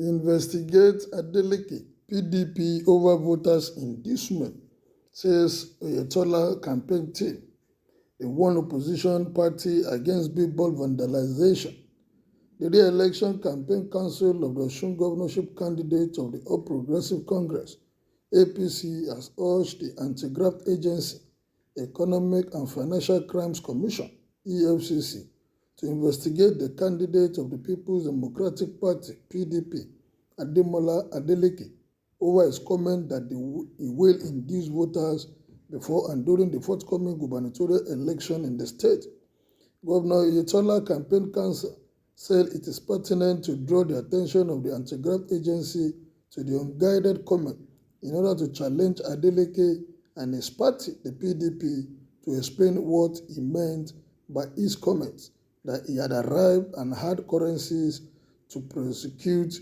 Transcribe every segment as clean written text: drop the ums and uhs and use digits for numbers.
Investigate Adeleke, PDP over voters inducement, says Oyetola campaign team. The one opposition party against billboard vandalization. The re-election campaign council of the Osun governorship candidate of the All Progressive Congress, APC, has urged the Anti-Graft Agency, Economic and Financial Crimes Commission, EFCC, to investigate the candidate of the People's Democratic Party, PDP, Adeleke, over his comment that he will induce voters before and during the forthcoming gubernatorial election in the state. Governor Oyetola Campaign Council said it is pertinent to draw the attention of the Anti-Graft Agency to the unguided comment in order to challenge Adeleke and his party, the PDP, to explain what he meant by his comments, that he had arrived and had currencies to prosecute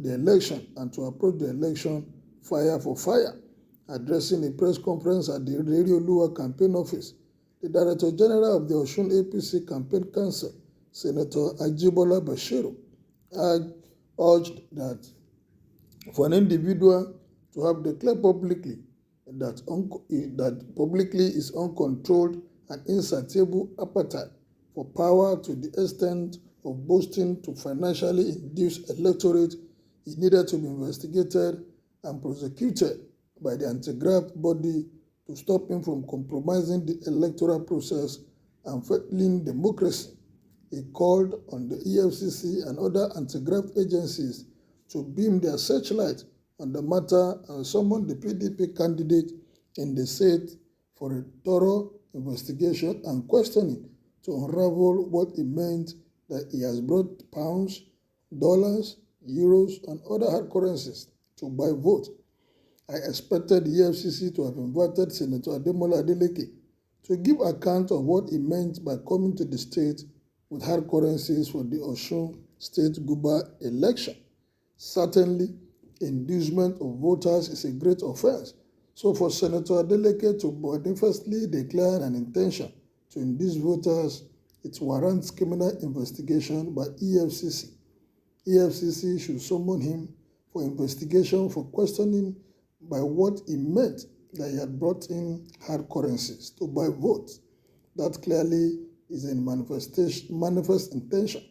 the election and to approach the election fire for fire. Addressing a press conference at the Radio Lua campaign office, the Director General of the Osun APC Campaign Council, Senator Ajibola Bashiru, urged that for an individual to have declared publicly that publicly is uncontrolled and insatiable appetite for power to the extent of boasting to financially induce electorate, he needed to be investigated and prosecuted by the anti-graft body to stop him from compromising the electoral process and failing democracy. He called on the EFCC and other anti-graft agencies to beam their searchlight on the matter and summon the PDP candidate in the state for a thorough investigation and questioning to unravel what it meant that he has brought pounds, dollars, euros, and other hard currencies to buy votes. I expected the EFCC to have invited Senator Adeleke to give account of what he meant by coming to the state with hard currencies for the Osun State Guber election. Certainly, inducement of voters is a great offense. So for Senator Adeleke to manifestly declare an intention to induce voters, it warrants criminal investigation by EFCC. EFCC should summon him for investigation for questioning by what he meant that he had brought in hard currencies to buy votes. That clearly is a manifest intention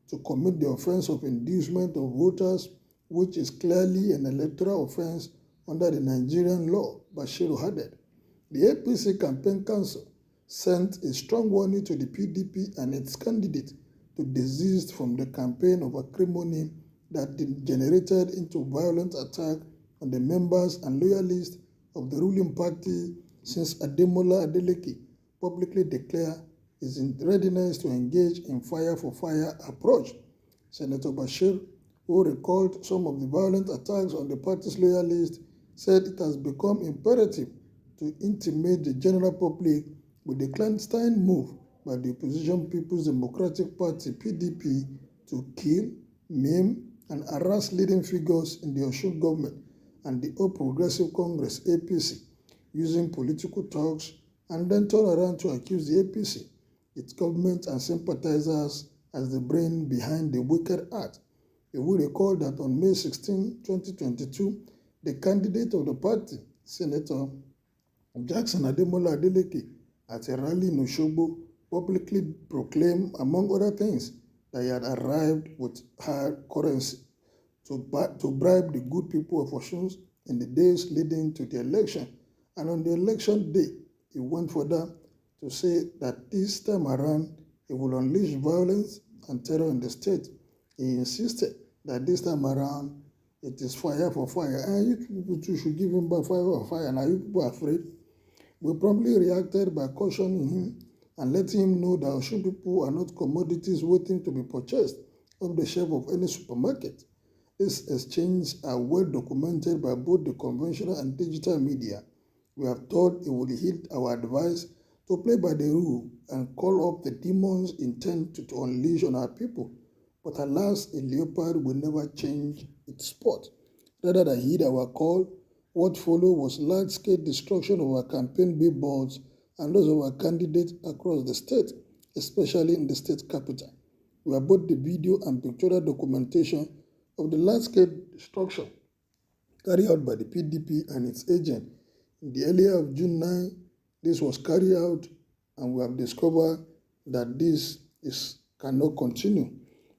to commit the offense of inducement of voters, which is clearly an electoral offense under the Nigerian law, Bashiru added. The APC Campaign Council sent a strong warning to the PDP and its candidate to desist from the campaign of acrimony that degenerated into violent attack on the members and loyalists of the ruling party since Ademola Adeleke publicly declared his readiness to engage in fire-for-fire approach. Senator Bashir, who recalled some of the violent attacks on the party's loyalists, said it has become imperative to intimate the general public with the clandestine move by the opposition People's Democratic Party, PDP, to kill, maim, and harass leading figures in the Osun government and the All Progressive Congress, APC, using political talks, and then turn around to accuse the APC, its government and sympathizers as the brain behind the wicked act. You will recall that on May 16, 2022, the candidate of the party, Senator Jackson Ademola Adeleke, at a rally in Osogbo, publicly proclaimed, among other things, that he had arrived with hard currency to bribe the good people of Osun in the days leading to the election. And on the election day, he went further to say that this time around, he will unleash violence and terror in the state. He insisted that this time around, it is fire for fire. And you people too should give him back fire for fire. Now you people are afraid. We promptly reacted by cautioning him and letting him know that Osun people are not commodities waiting to be purchased off the shelf of any supermarket. These exchanges are well documented by both the conventional and digital media. We have thought it would heed our advice to play by the rule and call up the demons intent to unleash on our people. But alas, a leopard will never change its spot. Rather than heed our call, what followed was large-scale destruction of our campaign billboards and those of our candidates across the state, especially in the state capital. We have both the video and pictorial documentation of the large-scale destruction carried out by the PDP and its agents. In the earlier of June 9, this was carried out, and we have discovered that this cannot continue.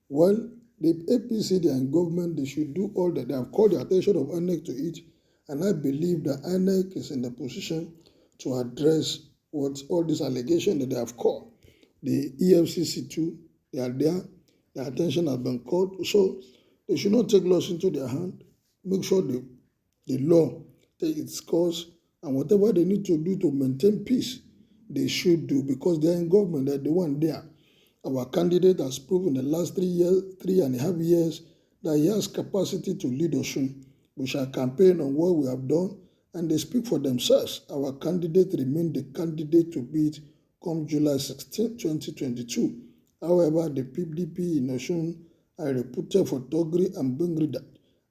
Well, the APC, they are in government, they should do all that. They have called the attention of INEC to it, and I believe that INEC is in the position to address what all these allegations that they have called. The EFCC too, they are there, their attention has been called, so they should not take laws into their hand. Make sure the law take its course, and whatever they need to do to maintain peace, they should do, because they are in government, they're the one there. Our candidate has proven in the last 3.5 years, that he has capacity to lead Osun. We shall campaign on what we have done, and they speak for themselves. Our candidate remains the candidate to beat come July 16, 2022. However, the PDP in Osun are reputed for thuggery and bungridad,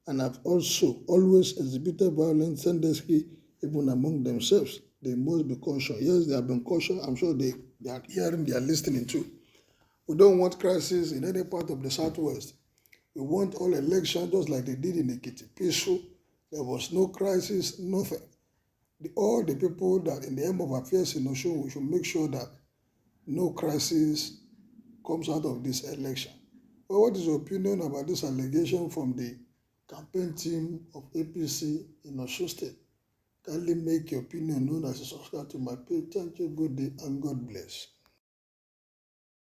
and have also always exhibited violence tendency even among themselves. They must be cautious. Yes, they have been cautious. I'm sure they are hearing, they are listening too. We don't want crisis in any part of the Southwest. We want all elections just like they did in Ekiti, peaceful. There was no crisis, nothing. All the people that in the aim of affairs in Osun, we should make sure that no crisis comes out of this election. Well, what is your opinion about this allegation from the campaign team of APC in Osun State? Kindly make your opinion known as a subscribe to my page. Thank you, good day, and God bless.